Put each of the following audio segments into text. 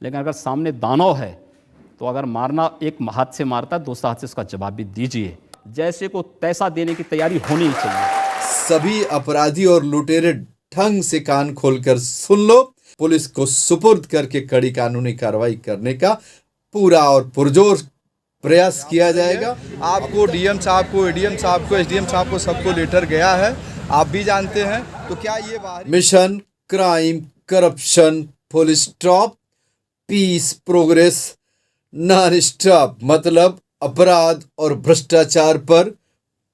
लेकिन अगर सामने दानव है तो अगर मारना एक हाथ से मारता है, दूसरा हाथ से उसका जवाब भी दीजिए। जैसे को तैसा देने की तैयारी होनी ही चाहिए। सभी अपराधी और लुटेरे ढंग से कान खोलकर सुन लो। पुलिस को सुपुर्द करके कड़ी कानूनी कार्रवाई करने का पूरा और पुरजोर प्रयास किया जाएगा। आपको डीएम साहब को, एडीएम साहब को, एसडीएम साहब को सबको लेटर गया है, आप भी जानते हैं। तो क्या ये mission crime corruption full stop, peace progress non stop, मतलब अपराध और भ्रष्टाचार पर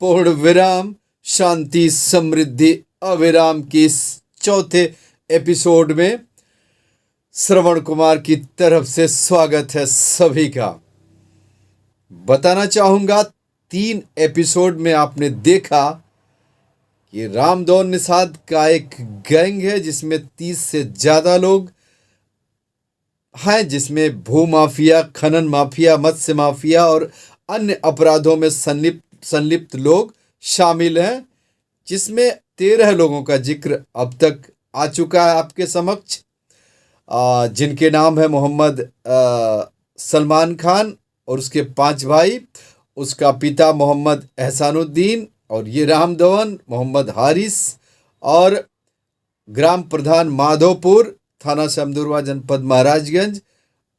पूर्ण विराम, शांति समृद्धि अविराम की इस चौथे एपिसोड में श्रवण कुमार की तरफ से स्वागत है सभी का। बताना चाहूंगा 3 एपिसोड में आपने देखा कि रामदौन निषाद का एक गैंग है जिसमें 30 से ज़्यादा लोग हैं, जिसमें भू माफिया, खनन माफिया, मत्स्य माफिया और अन्य अपराधों में संलिप्त लोग शामिल हैं, जिसमें 13 लोगों का जिक्र अब तक आ चुका है आपके समक्ष, जिनके नाम है मोहम्मद सलमान खान और उसके 5 भाई, उसका पिता मोहम्मद एहसानुद्दीन और ये रामदौन मोहम्मद हारिस, और ग्राम प्रधान माधोपुर, थाना शमदुरवा, जनपद महाराजगंज,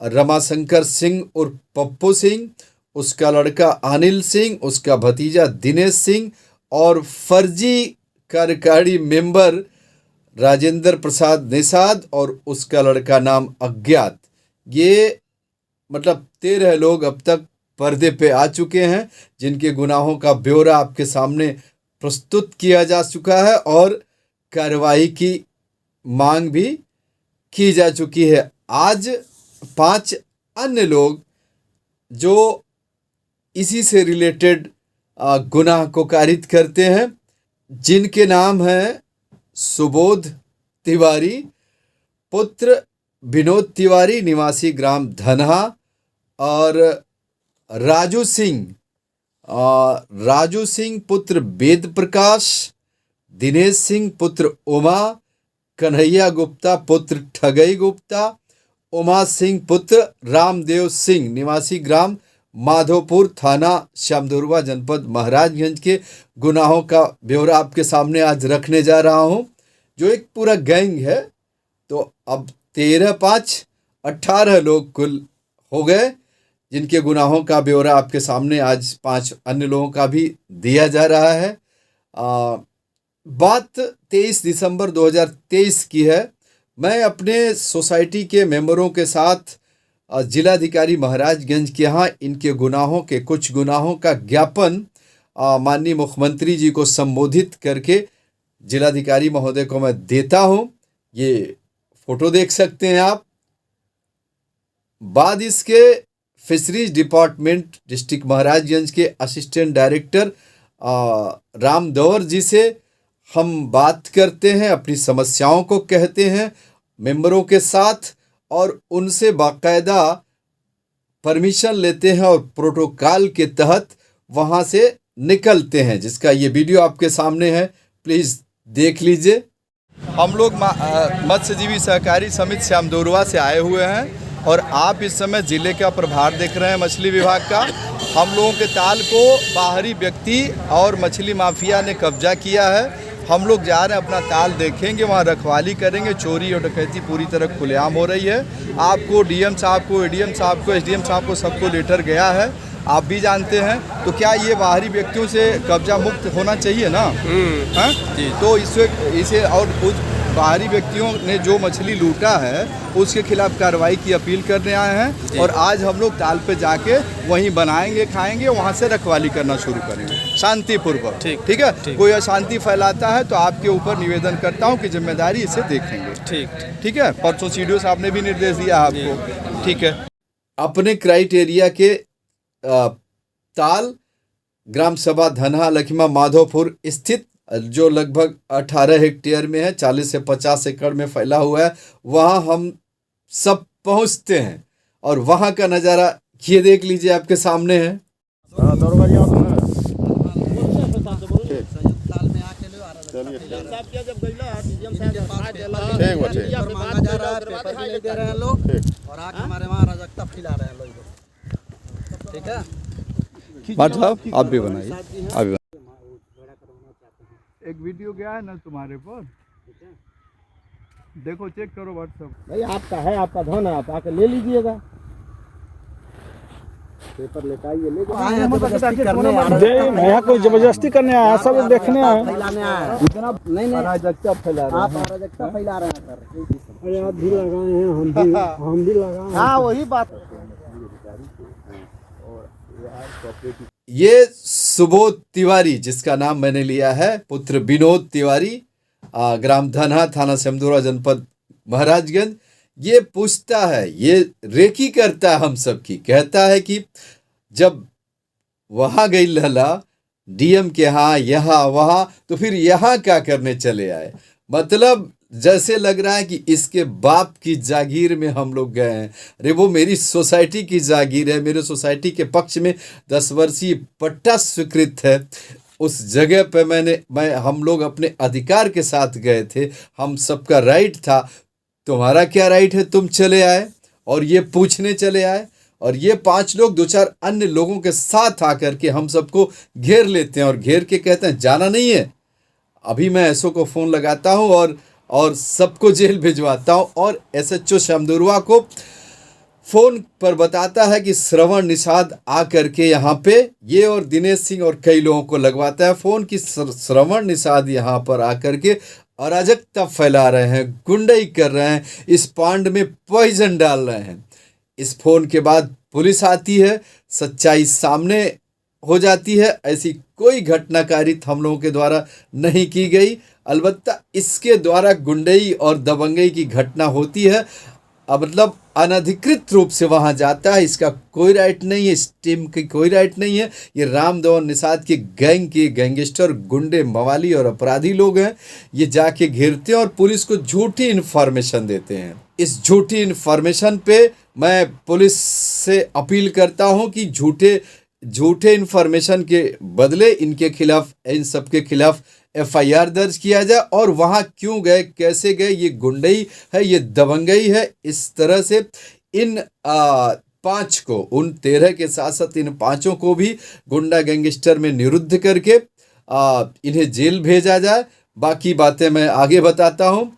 रमाशंकर सिंह और पप्पू सिंह, उसका लड़का अनिल सिंह, उसका भतीजा दिनेश सिंह और फर्जी कार्यकारी मेंबर राजेंद्र प्रसाद निषाद और उसका लड़का नाम अज्ञात। ये मतलब 13 लोग अब तक पर्दे पे आ चुके हैं, जिनके गुनाहों का ब्यौरा आपके सामने प्रस्तुत किया जा चुका है और कार्रवाई की मांग भी की जा चुकी है। आज 5 अन्य लोग जो इसी से रिलेटेड गुनाह को कारित करते हैं, जिनके नाम हैं सुबोध तिवारी, पुत्र विनोद तिवारी निवासी ग्राम धनहा, और राजू सिंह पुत्र वेद प्रकाश, दिनेश सिंह पुत्र उमा, कन्हैया गुप्ता पुत्र ठगई गुप्ता, उमा सिंह पुत्र रामदेव सिंह निवासी ग्राम माधोपुर, थाना श्यामदुर्वा, जनपद महाराजगंज के गुनाहों का ब्यौरा आपके सामने आज रखने जा रहा हूं, जो एक पूरा गैंग है। तो अब 13 5 18 लोग कुल हो गए, जिनके गुनाहों का ब्यौरा आपके सामने आज 5 अन्य लोगों का भी दिया जा रहा है। बात 23 दिसंबर 2023 की है। मैं अपने सोसाइटी के मेंबरों के साथ जिलाधिकारी महाराजगंज के यहाँ इनके गुनाहों के कुछ गुनाहों का ज्ञापन माननीय मुख्यमंत्री जी को संबोधित करके जिलाधिकारी महोदय को मैं देता हूँ। ये फोटो देख सकते हैं आप। बाद इसके फिशरीज डिपार्टमेंट डिस्ट्रिक्ट महाराजगंज के असिस्टेंट डायरेक्टर रामदौर जी से हम बात करते हैं, अपनी समस्याओं को कहते हैं मेंबरों के साथ, और उनसे बाकायदा परमिशन लेते हैं और प्रोटोकॉल के तहत वहां से निकलते हैं, जिसका ये वीडियो आपके सामने है, प्लीज़ देख लीजिए। हम लोग मत्स्यजीवी सहकारी समिति श्यामदुर्वा से आए हुए हैं और आप इस समय ज़िले का प्रभार देख रहे हैं मछली विभाग का। हम लोगों के ताल को बाहरी व्यक्ति और मछली माफिया ने कब्जा किया है। हम लोग जा रहे हैं, अपना ताल देखेंगे, वहाँ रखवाली करेंगे। चोरी और डकैती पूरी तरह खुलेआम हो रही है। आपको डीएम साहब को, एडीएम साहब को, एसडीएम साहब को सबको लेटर गया है, आप भी जानते हैं। तो क्या ये बाहरी व्यक्तियों से कब्जा मुक्त होना चाहिए ना? हाँ जी। तो इसे और कुछ बाहरी व्यक्तियों ने जो मछली लूटा है उसके खिलाफ कार्रवाई की अपील करने आए हैं, और आज हम लोग ताल पे जाके वहीं बनाएंगे, खाएंगे, वहाँ से रखवाली करना शुरू करेंगे शांतिपूर्वक। ठीक है। कोई अशांति फैलाता है तो आपके ऊपर निवेदन करता हूँ कि जिम्मेदारी इसे देखेंगे। ठीक है। परसों सीडीओ साहब ने भी निर्देश दिया आपको। ठीक है। अपने क्राइटेरिया के ताल ग्राम सभा धनहा लखीमा माधोपुर स्थित, जो लगभग 18 हेक्टेयर में है, 40 से 50 एकड़ में फैला हुआ है, वहाँ हम सब पहुँचते हैं और वहाँ का नज़ारा ये देख लीजिए, आपके सामने है। ठीक बा, ठीक। पेपर मांगा जा रहा है, पेपर भी नहीं दे रहे हैं लोग और आके हमारे वहाँ अराजकता फैला रहे हैं लोग। ठीक है, बात साहब आप भी बनाइए, आप भी एक वीडियो गया है ना तुम्हारे पर, देखो चेक करो व्हाट्सएप। भाई आपका है, आपका धन है, आप आके ले लीजिएगा। पेपर लेकर आइए, ले जबरदस्ती करने मैं कोई जबरदस्ती करने आया, सब देखने आया, फैलाने आया। इतना नहीं अराजकता फैला रहे आप हैं। अराजकता फैला रहे हैं सर। अरे आप भी लगाए हैं, हम भी लगाए हैं। हाँ वही बात। ये सुबोध तिवारी, जिसका नाम मैंने लिया है, पुत्र विनोद तिवारी, ग्राम धनहा, थाना सिमदोरा, जनपद महाराजगंज, ये पूछता है, ये रेकी करता है हम सबकी, कहता है कि जब वहाँ गई लहला डीएम के यहाँ, यहाँ वहाँ, तो फिर यहाँ क्या करने चले आए। मतलब जैसे लग रहा है कि इसके बाप की जागीर में हम लोग गए हैं। अरे वो मेरी सोसाइटी की जागीर है, मेरे सोसाइटी के पक्ष में 10 वर्षीय पट्टा स्वीकृत है। उस जगह पे हम लोग अपने अधिकार के साथ गए थे, हम सबका राइट था। तुम्हारा क्या राइट है, तुम चले आए और ये पूछने चले आए। और ये 5 लोग 2-4 अन्य लोगों के साथ आकर के हम सबको घेर लेते हैं और घेर के कहते हैं जाना नहीं है। अभी मैं एसओ को फ़ोन लगाता हूँ और सबको जेल भिजवाता हूँ। और एसएचओ श्यामदुर्वा को फ़ोन पर बताता है कि श्रवण निषाद आ करके यहाँ पे, ये और दिनेश सिंह और कई लोगों को लगवाता है फ़ोन कि श्रवण निषाद यहाँ पर आकर के अराजकता फैला रहे हैं, गुंडाई कर रहे हैं, इस पांड में पॉइजन डाल रहे हैं। इस फ़ोन के बाद पुलिस आती है, सच्चाई सामने हो जाती है। ऐसी कोई घटनाकारित हम लोगों के द्वारा नहीं की गई, अलबत्ता इसके द्वारा गुंडई और दबंगई की घटना होती है। मतलब अनधिकृत रूप से वहाँ जाता है, इसका कोई राइट नहीं है, इस टीम की कोई राइट नहीं है। ये रामदेव निषाद के गैंग के गैंगस्टर, गुंडे, मवाली और अपराधी लोग हैं। ये जाके घेरते हैं और पुलिस को झूठी इन्फॉर्मेशन देते हैं। इस झूठी इन्फॉर्मेशन पे मैं पुलिस से अपील करता हूँ कि झूठे इन्फॉर्मेशन के बदले इनके खिलाफ, इन सब के खिलाफ एफआईआर दर्ज किया जाए। और वहाँ क्यों गए, कैसे गए, ये गुंडई है, ये दबंगई है। इस तरह से इन 5 को, उन 13 के साथ साथ इन 5 को भी गुंडा गैंगस्टर में निरुद्ध करके इन्हें जेल भेजा जाए। बाकी बातें मैं आगे बताता हूँ।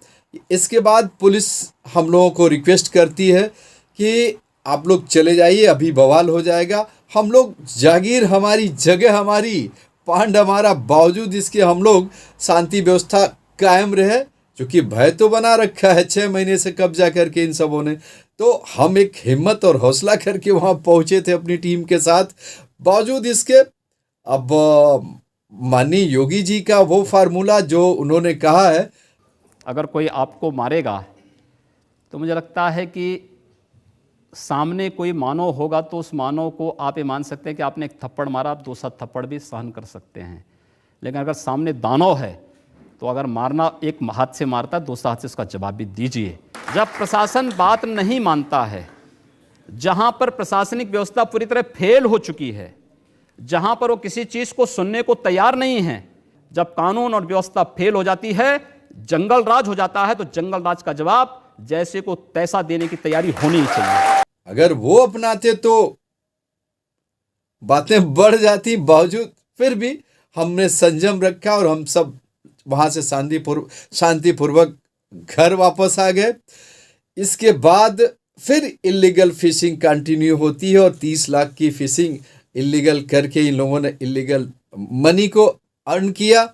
इसके बाद पुलिस हम लोगों को रिक्वेस्ट करती है कि आप लोग चले जाइए, अभी बवाल हो जाएगा। हम लोग, जागीर हमारी, जगह हमारी, पांड हमारा, बावजूद इसके हम लोग शांति व्यवस्था कायम रहे। क्योंकि भय तो बना रखा है 6 महीने से कब्जा करके इन सबों ने। तो हम एक हिम्मत और हौसला करके वहाँ पहुँचे थे अपनी टीम के साथ। बावजूद इसके अब माननीय योगी जी का वो फार्मूला जो उन्होंने कहा है, अगर कोई आपको मारेगा तो मुझे लगता है कि सामने कोई मानव होगा तो उस मानव को आप ये मान सकते हैं कि आपने एक थप्पड़ मारा, आप दूसरा थप्पड़ भी सहन कर सकते हैं। लेकिन अगर सामने दानव है तो अगर मारना एक हाथ से मारता है, दूसरा हाथ से उसका जवाब भी दीजिए। जब प्रशासन बात नहीं मानता है, जहाँ पर प्रशासनिक व्यवस्था पूरी तरह फेल हो चुकी है, जहाँ पर वो किसी चीज़ को सुनने को तैयार नहीं है, जब कानून और व्यवस्था फेल हो जाती है, जंगल राज हो जाता है, तो जंगल राज का जवाब जैसे को तैसा देने की तैयारी होनी चाहिए। अगर वो अपनाते तो बातें बढ़ जाती। बावजूद फिर भी हमने संयम रखा और हम सब वहाँ से शांतिपूर्वक घर वापस आ गए। इसके बाद फिर इलीगल फिशिंग कंटिन्यू होती है और 30 लाख की फिशिंग इलीगल करके इन लोगों ने इलीगल मनी को अर्न किया।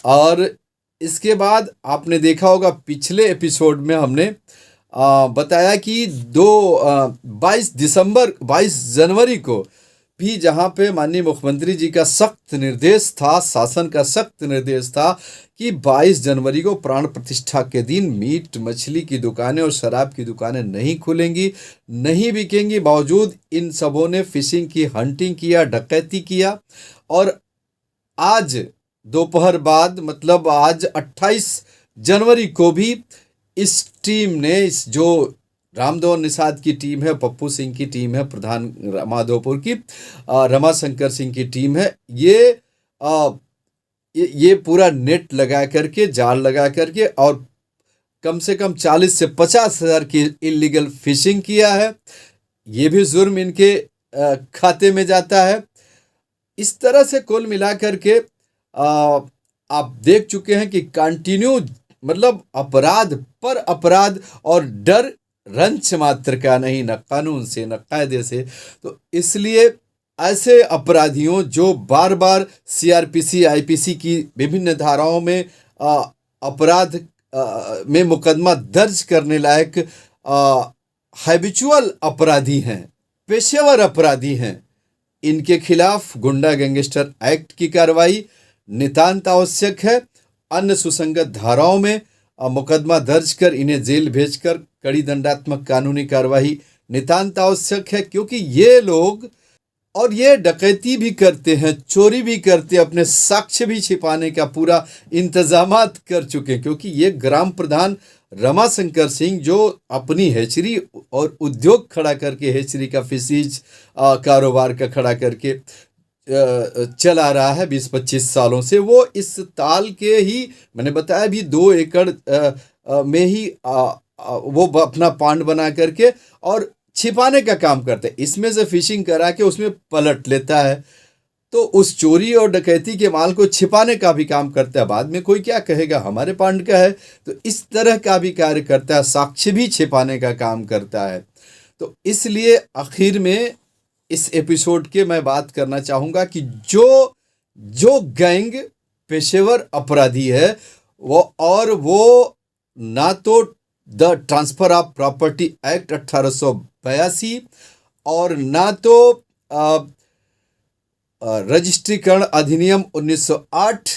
और इसके बाद आपने देखा होगा पिछले एपिसोड में हमने बताया कि 22 जनवरी को भी, जहां पे माननीय मुख्यमंत्री जी का सख्त निर्देश था, शासन का सख्त निर्देश था कि 22 जनवरी को प्राण प्रतिष्ठा के दिन मीट मछली की दुकानें और शराब की दुकानें नहीं खुलेंगी, नहीं बिकेंगी। बावजूद इन सबों ने फिशिंग की, हंटिंग किया, डकैती किया। और आज दोपहर बाद, मतलब आज 28 जनवरी को भी इस टीम ने, इस जो रामदेव निषाद की टीम है, पप्पू सिंह की टीम है, प्रधान माधोपुर की रमाशंकर सिंह की टीम है, ये ये पूरा नेट लगा करके, जाल लगा करके, और कम से कम 40 से 50 हज़ार की इलीगल फिशिंग किया है। ये भी जुर्म इनके खाते में जाता है। इस तरह से कुल मिला करके आप देख चुके हैं कि कंटिन्यू मतलब अपराध पर अपराध, और डर रंच मात्र का नहीं, न कानून से न कायदे से। तो इसलिए ऐसे अपराधियों जो बार बार सीआरपीसी आईपीसी की विभिन्न धाराओं में अपराध में मुकदमा दर्ज करने लायक हैबिचुअल अपराधी हैं, पेशेवर अपराधी हैं, इनके खिलाफ गुंडा गैंगस्टर एक्ट की कार्रवाई नितांत आवश्यक है। अन्य सुसंगत धाराओं में मुकदमा दर्ज कर इन्हें जेल भेजकर कड़ी दंडात्मक कानूनी कार्रवाई नितांत आवश्यक है, क्योंकि ये लोग और ये डकैती भी करते हैं, चोरी भी करते हैं, अपने साक्ष्य भी छिपाने का पूरा इंतजामात कर चुके हैं। क्योंकि ये ग्राम प्रधान रमाशंकर सिंह जो अपनी हेचरी और उद्योग खड़ा करके, हेचरी का फिशीज कारोबार का खड़ा करके चला रहा है 20-25 सालों से, वो इस ताल के ही मैंने बताया भी 2 एकड़ में ही वो अपना पांड बना करके और छिपाने का काम करते हैं। इसमें से फिशिंग करा के उसमें पलट लेता है, तो उस चोरी और डकैती के माल को छिपाने का भी काम करता है। बाद में कोई क्या कहेगा, हमारे पांड का है, तो इस तरह का भी कार्य करता है, साक्ष्य भी छिपाने का काम करता है। तो इसलिए आखिर में इस एपिसोड के मैं बात करना चाहूँगा कि जो गैंग पेशेवर अपराधी है वो ना तो the transfer of property act 1882 और ना तो रजिस्ट्रीकरण अधिनियम 1908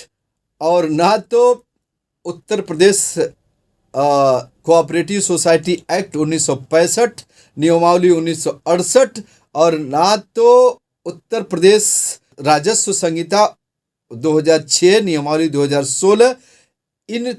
और ना तो Uttar Pradesh cooperative society act 1965, नियमावली 1968 और ना तो उत्तर प्रदेश राजस्व संहिता 2006, नियमावली 2016, इन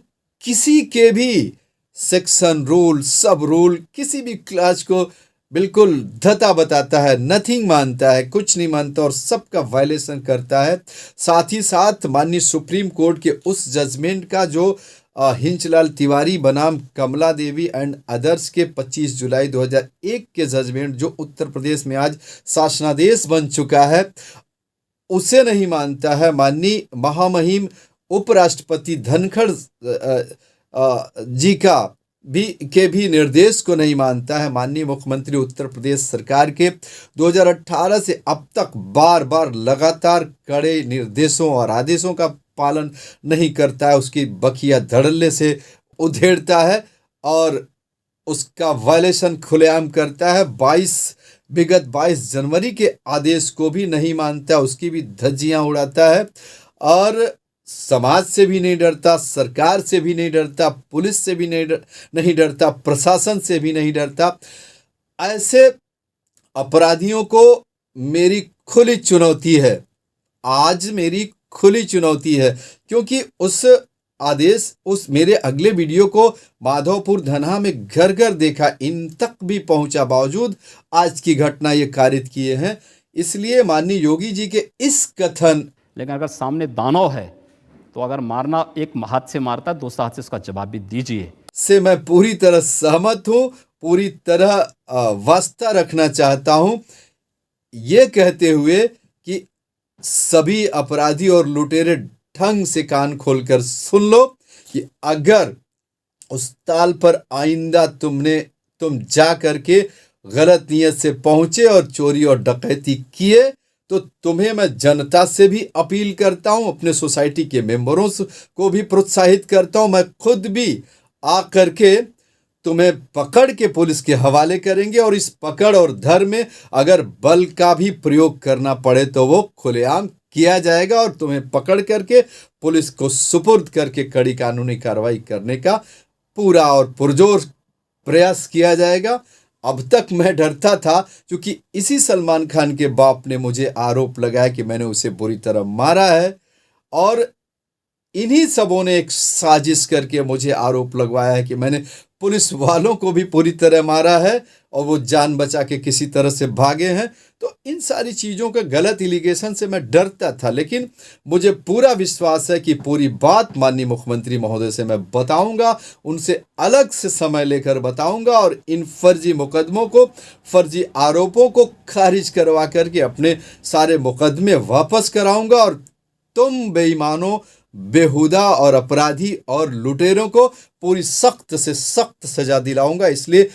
किसी के भी सेक्शन रूल, सब रूल, किसी भी क्लास को बिल्कुल धता बताता है, नथिंग मानता है, कुछ नहीं मानता और सबका वायलेशन करता है। साथ ही साथ माननीय सुप्रीम कोर्ट के उस जजमेंट का जो हिंचलाल तिवारी बनाम कमला देवी एंड अदर्स के 25 जुलाई 2001 के जजमेंट जो उत्तर प्रदेश में आज शासनादेश बन चुका है, उसे नहीं मानता है। माननीय महामहिम उपराष्ट्रपति धनखड़ जी के भी निर्देश को नहीं मानता है। माननीय मुख्यमंत्री उत्तर प्रदेश सरकार के 2018 से अब तक बार बार लगातार कड़े निर्देशों और आदेशों का पालन नहीं करता है, उसकी बखिया धड़ल्ले से उधेड़ता है और उसका वायलेशन खुलेआम करता है। विगत 22 जनवरी के आदेश को भी नहीं मानता, उसकी भी धज्जियां उड़ाता है और समाज से भी नहीं डरता, सरकार से भी नहीं डरता, पुलिस से भी नहीं डरता, प्रशासन से भी नहीं डरता। ऐसे अपराधियों को मेरी खुली चुनौती है, आज मेरी खुली चुनौती है, क्योंकि उस मेरे अगले वीडियो को माधोपुर धनहा में घर घर देखा, इन तक भी पहुंचा, बावजूद आज की घटना ये कारित किए हैं। इसलिए माननीय योगी जी के इस कथन, लेकिन अगर सामने दानव है तो अगर मारना एक हाथ से मारता है, दूसरा हाथ से उसका जवाब भी दीजिए, से मैं पूरी तरह सहमत हूँ, पूरी तरह वास्ता रखना चाहता हूँ, ये कहते हुए कि सभी अपराधी और लुटेरे ढंग से कान खोलकर सुन लो कि अगर उस ताल पर आइंदा तुम जा करके गलत नियत से पहुंचे और चोरी और डकैती किए, तो तुम्हें मैं जनता से भी अपील करता हूं, अपने सोसाइटी के मेंबरों को भी प्रोत्साहित करता हूं, मैं खुद भी आ करके तुम्हें पकड़ के पुलिस के हवाले करेंगे और इस पकड़ और धर में अगर बल का भी प्रयोग करना पड़े तो वो खुलेआम किया जाएगा और तुम्हें पकड़ करके पुलिस को सुपुर्द करके कड़ी कानूनी कार्रवाई करने का पूरा और पुरजोर प्रयास किया जाएगा। अब तक मैं डरता था, क्योंकि इसी सलमान खान के बाप ने मुझे आरोप लगाया कि मैंने उसे बुरी तरह मारा है और इन्हीं सबों ने एक साजिश करके मुझे आरोप लगवाया है कि मैंने पुलिस वालों को भी पूरी तरह मारा है और वो जान बचा के किसी तरह से भागे हैं। तो इन सारी चीज़ों के गलत एलिगेशन से मैं डरता था, लेकिन मुझे पूरा विश्वास है कि पूरी बात माननीय मुख्यमंत्री महोदय से मैं बताऊंगा, उनसे अलग से समय लेकर बताऊंगा और इन फर्जी मुकदमों को, फर्जी आरोपों को खारिज करवा करके अपने सारे मुकदमे वापस कराऊंगा और तुम बेईमानों, बेहुदा और अपराधी और लुटेरों को पूरी सख्त से सख्त सजा दिलाऊंगा। इसलिए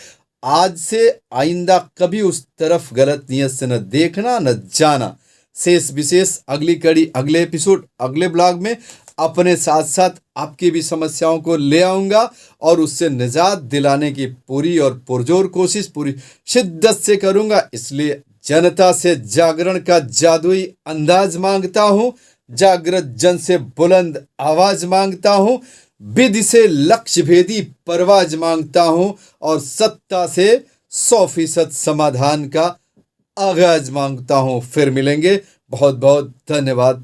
आज से आइंदा कभी उस तरफ गलत नियत से न देखना न जाना। शेष विशेष अगली कड़ी, अगले एपिसोड, अगले ब्लॉग में अपने साथ साथ आपकी भी समस्याओं को ले आऊँगा और उससे निजात दिलाने की पूरी और पुरजोर कोशिश पूरी शिद्दत से करूँगा। इसलिए जनता से जागरण का जादुई अंदाज मांगता हूँ, जागृत जन से बुलंद आवाज मांगता हूं, विधि से लक्ष्य भेदी परवाज मांगता हूं और सत्ता से 100% समाधान का आगाज मांगता हूं। फिर मिलेंगे। बहुत बहुत धन्यवाद।